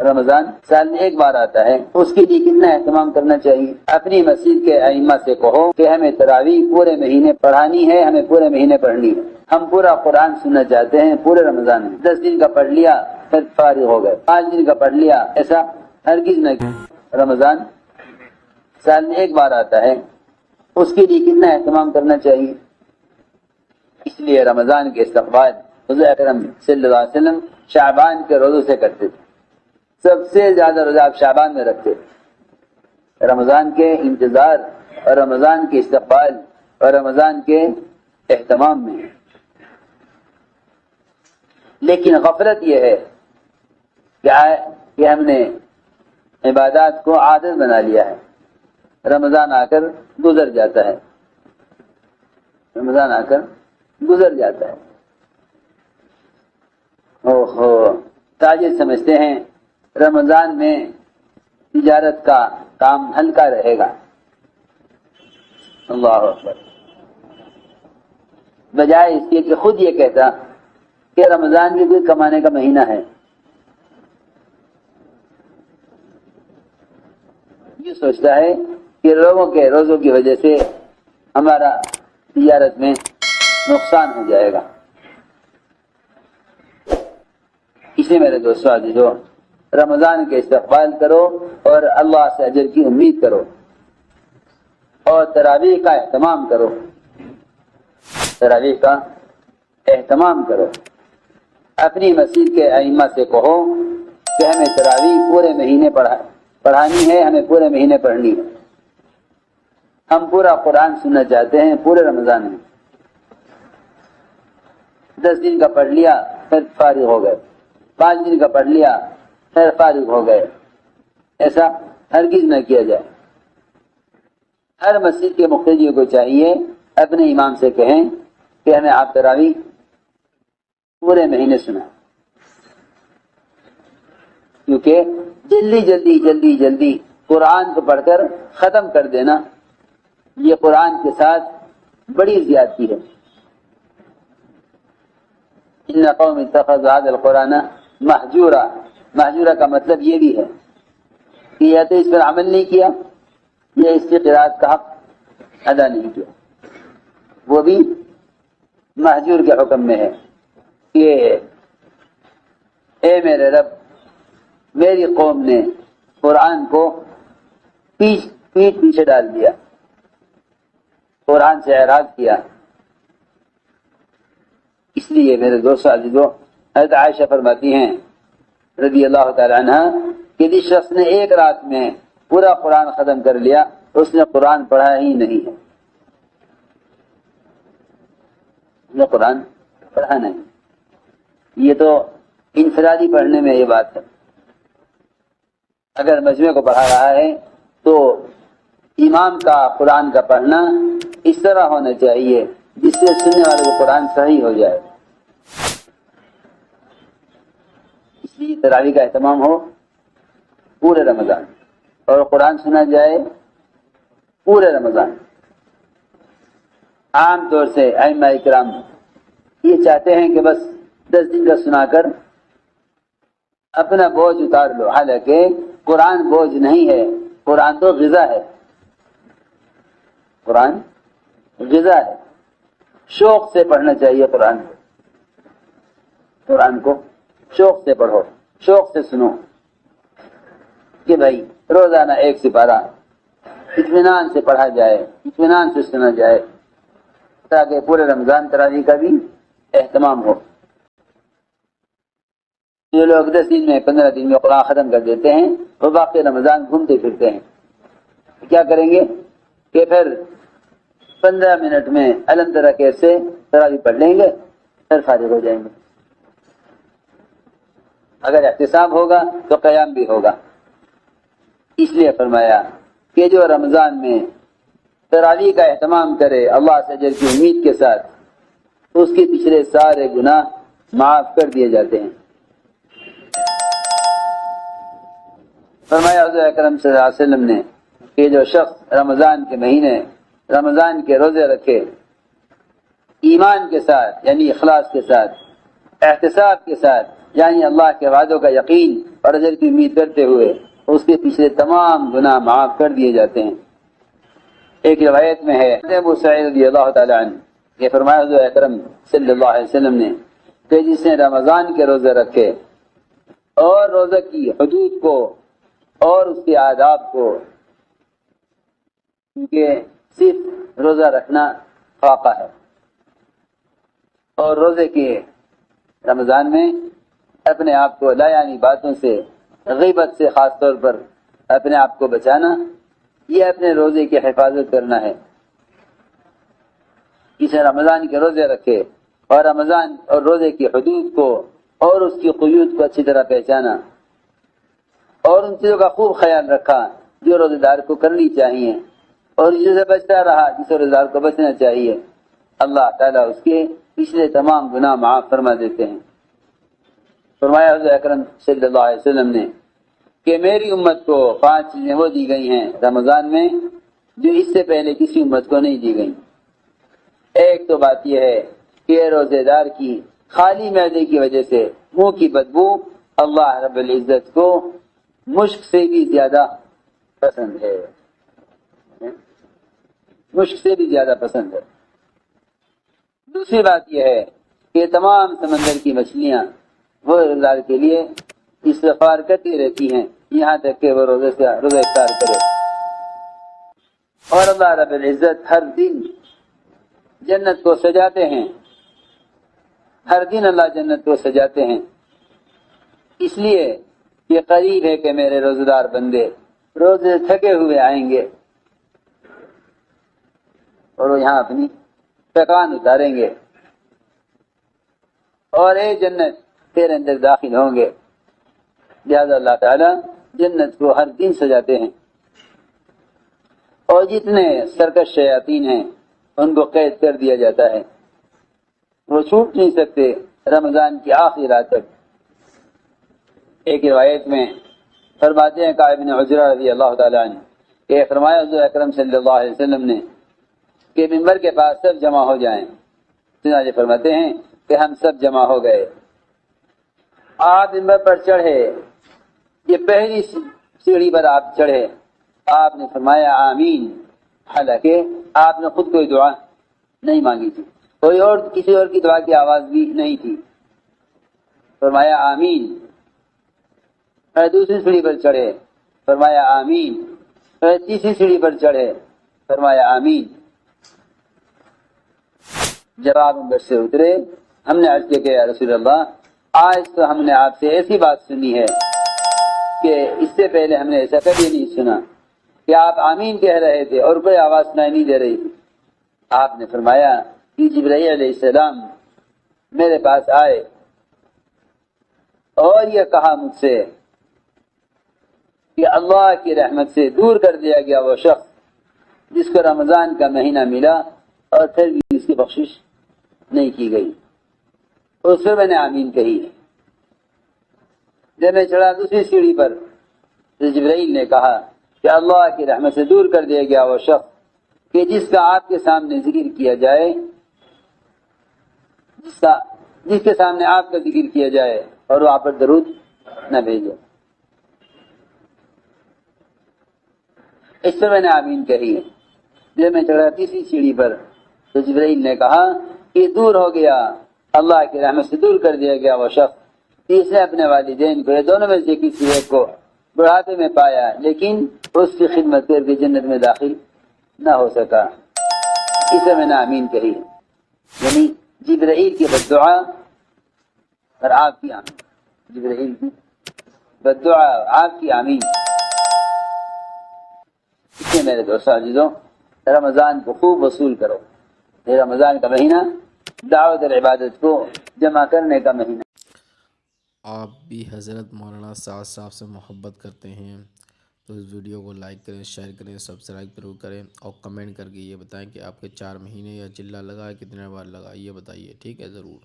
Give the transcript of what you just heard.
رمضان سال میں ایک بار آتا ہے، اس کے لیے کتنا اہتمام کرنا چاہیے؟ اپنی مسجد کے ائمہ سے کہو کہ ہمیں تراویح پورے مہینے پڑھانی ہے، ہمیں پورے مہینے پڑھنی ہے۔ ہم پورا قرآن سننا چاہتے ہیں پورے رمضان میں، 10 دن کا پڑھ لیا پھر فارغ ہو گئے، 5 دن کا پڑھ لیا، ایسا ہرگز نہ کیا۔ رمضان سال میں ایک بار آتا ہے، اس کے لیے کتنا اہتمام کرنا چاہیے؟ اس لیے رمضان کے استقبال حضور اکرم صلی اللہ علیہ وسلم شعبان کے روزوں سے کرتے تھے، سب سے زیادہ روزہ آپ شعبان میں رکھتے تھے۔ رمضان کے انتظار اور رمضان کے استقبال اور رمضان کے اہتمام میں۔ لیکن غفلت یہ ہے کہ ہم نے عبادات کو عادت بنا لیا ہے، رمضان آ کر گزر جاتا ہے، رمضان آ کر گزر جاتا ہے۔ اوہو، تاجر سمجھتے ہیں رمضان میں تجارت کا کام ہلکا رہے گا، اللہ اکبر، بجائے اس کے کہ خود یہ کہتا کہ رمضان بھی کوئی کمانے کا مہینہ ہے۔ یہ سوچتا ہے کہ لوگوں کے روزوں کی وجہ سے ہمارا تجارت میں نقصان ہو جائے گا۔ اس لیے میرے دوستو عزیزو، رمضان کے استقبال کرو اور اللہ سے اجر کی امید کرو اور تراویح کا اہتمام کرو، تراویح کا اہتمام کرو۔ اپنی مسجد کے ائمہ سے کہو کہ ہمیں تراویح پورے مہینے پڑھانی ہے، ہمیں پورے مہینے پڑھنی ہے۔ ہم پورا قرآن سننا چاہتے ہیں پورے رمضان میں، 10 دن کا پڑھ لیا پھر فارغ ہو گئے، 5 دن کا پڑھ لیا پھر فارغ ہو گئے، ایسا ہرگز نہ کیا جائے۔ ہر مسجد کے مقتدیوں کو چاہیے اپنے امام سے کہیں کہ ہمیں آپ تراویح پورے مہینے سنا، کیونکہ جلدی قرآن کو پڑھ کر ختم کر دینا یہ قرآن کے ساتھ بڑی زیادتی ہے۔ ان قوم اتخذوا هذا القرآن مہجورا، مہجورا کا مطلب یہ بھی ہے کہ یا تو اس پر عمل نہیں کیا یا اس کی قرأت کا حق ادا نہیں کیا، وہ بھی مہجور کے حکم میں ہے کہ اے میرے رب، میری قوم نے قرآن کو پیچھے ڈال دیا، قرآن سے اعراض کیا۔ اس لیے میرے دوستو عزیزو، حضرت عائشہ فرماتی ہیں رضی اللہ تعالی عنہ کہ جس شخص نے ایک رات میں پورا قرآن ختم کر لیا اس نے قرآن پڑھا ہی نہیں ہے، نے قرآن پڑھا نہیں۔ یہ تو انفرادی پڑھنے میں یہ بات ہے، اگر مجمع کو پڑھا رہا ہے تو امام کا قرآن کا پڑھنا اس طرح ہونا چاہیے جس سے سننے والے کو قرآن صحیح ہو جائے۔ اس لیے تراویح کا اہتمام ہو پورے رمضان اور قرآن سنا جائے پورے رمضان۔ عام طور سے ائمہ اکرام یہ چاہتے ہیں کہ بس 10 دن کا سنا کر اپنا بوجھ اتار لو، حالانکہ قرآن بوجھ نہیں ہے، قرآن تو غذا ہے، قرآن غذا ہے۔ شوق سے پڑھنا چاہیے قرآن کو شوق سے پڑھو، شوق سے سنو کہ بھائی روزانہ 1 سپارہ اطمینان سے پڑھا جائے، اطمینان سے سنا جائے، تاکہ پورے رمضان تراویح کا بھی اہتمام ہو۔ جو لوگ 10 دن میں 15 دن میں قرآن ختم کر دیتے ہیں وہ باقی رمضان گھومتے پھرتے ہیں، کیا کریں گے کہ پھر 15 منٹ میں علم ترا کیسے تراویح پڑھ لیں گے پھر فارغ ہو جائیں گے۔ اگر احتساب ہوگا تو قیام بھی ہوگا۔ اس لیے فرمایا کہ جو رمضان میں تراویح کا اہتمام کرے اللہ سے اجر کی امید کے ساتھ، اس کے پچھلے سارے گناہ معاف کر دیے جاتے ہیں۔ فرمایا حضور اکرم صلی اللہ علیہ وسلم نے کہ جو شخص رمضان کے مہینے رمضان کے روزے رکھے ایمان کے ساتھ، یعنی اخلاص کے ساتھ، احتساب کے ساتھ، یعنی اللہ کے وعدوں کا یقین اور اجر کی امید کرتے ہوئے اس کے پچھلے تمام گناہ معاف کر دیے جاتے ہیں۔ ایک روایت میں ہے ابو سعید رضی اللہ تعالی عنہ یہ فرمایا حضور اکرم صلی اللہ علیہ وسلم نے کہ جس نے رمضان کے روزے رکھے اور روزے کی حدود کو اور اس کے آداب کو، کیونکہ صرف روزہ رکھنا فاقہ ہے، اور روزے کے رمضان میں اپنے آپ کو لایعنی باتوں سے، غیبت سے خاص طور پر اپنے آپ کو بچانا، یہ اپنے روزے کی حفاظت کرنا ہے۔ اسے رمضان کے روزے رکھے اور رمضان اور روزے کی حدود کو اور اس کی قیود کو اچھی طرح پہچانا، اور ان چیزوں کا خوب خیال رکھا جو روزے دار کو کرنی چاہیے، اور جسے سے بچتا رہا جسے روزے دار کو بچنا چاہیے، اللہ تعالیٰ اس کے پچھلے تمام گناہ معاف فرما دیتے ہیں۔ فرمایا حضور اکرم صلی اللہ علیہ وسلم نے کہ میری امت کو 5 چیزیں وہ دی گئی ہیں رمضان میں جو اس سے پہلے کسی امت کو نہیں دی گئی۔ ایک تو بات یہ ہے کہ روزے دار کی خالی معدے کی وجہ سے منہ کی بدبو اللہ رب العزت کو مشک سے بھی زیادہ پسند ہے، مشک سے بھی زیادہ پسند ہے۔ دوسری بات یہ ہے کہ تمام سمندر کی مچھلیاں وہ روزدار کے لیے استغفار کرتی رہتی ہیں یہاں تک کہ وہ روزہ افطار کرے، اور اللہ رب العزت ہر دن جنت کو سجاتے ہیں، ہر دن اللہ جنت کو سجاتے ہیں، اس لیے یہ قریب ہے کہ میرے روزدار بندے روزے تھکے ہوئے آئیں گے اور وہ یہاں اپنی تھکان اتاریں گے اور اے جنت تیرے اندر داخل ہوں گے۔ لہذا اللہ تعالیٰ جنت کو ہر دن سجاتے ہیں، اور جتنے سرکش شیاطین ہیں ان کو قید کر دیا جاتا ہے، وہ چھوٹ نہیں سکتے رمضان کی آخری رات تک۔ ایک روایت میں فرماتے ہیں کعب بن عجرہ رضی اللہ تعالیٰ عنہ کہ فرمایا حضور اکرم صلی اللہ علیہ وسلم نے کہ منبر کے پاس سب جمع ہو جائیں، چنانچہ فرماتے ہیں کہ ہم سب جمع ہو گئے۔ آپ منبر پر چڑھے، یہ پہلی سیڑھی پر آپ چڑھے، آپ نے فرمایا آمین، حالانکہ آپ نے خود کوئی دعا نہیں مانگی تھی، کوئی اور کسی اور کی دعا کی آواز بھی نہیں تھی، فرمایا آمین۔ پھر دوسری سیڑھی پر چڑھے، فرمایا آمین۔ پھر تیسری سیڑھی پر چڑھے، فرمایا آمین۔ جب آپ منبر سے اترے ہم نے عرض کیا کہ یا رسول اللہ آج تو ہم نے آپ سے ایسی بات سنی ہے کہ اس سے پہلے ہم نے ایسا کبھی نہیں سنا کہ آپ آمین کہہ رہے تھے اور کوئی آواز سنائی نہیں دے رہی تھی۔ آپ نے فرمایا کہ جبرائیل علیہ السلام میرے پاس آئے اور یہ کہا مجھ سے کہ اللہ کی رحمت سے دور کر دیا گیا وہ شخص جس کو رمضان کا مہینہ ملا اور پھر بھی اس کی بخشش نہیں کی گئی۔ اس سے میں نے آمین کہی۔ جب میں چڑھا دوسری سیڑھی پر تو جبرائیل نے کہا کہ اللہ کی رحمت سے دور کر دیا گیا وہ شخص کہ جس کا آپ کے سامنے ذکر کیا جائے، جس کے سامنے آپ کا ذکر کیا جائے اور وہ آپ پر درود نہ بھیجے۔ اس سے میں نے آمین کہی۔ جب میں چڑھا تیسری سیڑھی پر تو جبرائیل نے کہا کہ دور ہو گیا، اللہ کی رحمت سے دور کر دیا گیا وہ شخص جس نے اپنے والدین کو، یہ دونوں میں سے کسی ایک کو بڑھاپے میں پایا لیکن اس کی خدمت کر کے جنت میں داخل نہ ہو سکا۔ اسے میں نے آمین کہی، یعنی جبرائیل کی بددعا اور آپ کی آمین، جبرائیل کی بددعا اور آپ کی آمین۔ اس لیے میرے دوستو عزیزوں رمضان کو خوب وصول کرو۔ یہ رمضان کا مہینہ دعوت اور عبادت کو جمع کرنے کا مہینہ۔ آپ بھی حضرت مولانا سعد صاحب سے محبت کرتے ہیں تو اس ویڈیو کو لائک کریں، شیئر کریں، سبسکرائب ضرور کریں اور کمنٹ کر کے یہ بتائیں کہ آپ کے 4 مہینے یا چلہ لگا ہے، کتنے بار لگا یہ بتائیے، ٹھیک ہے ضرور۔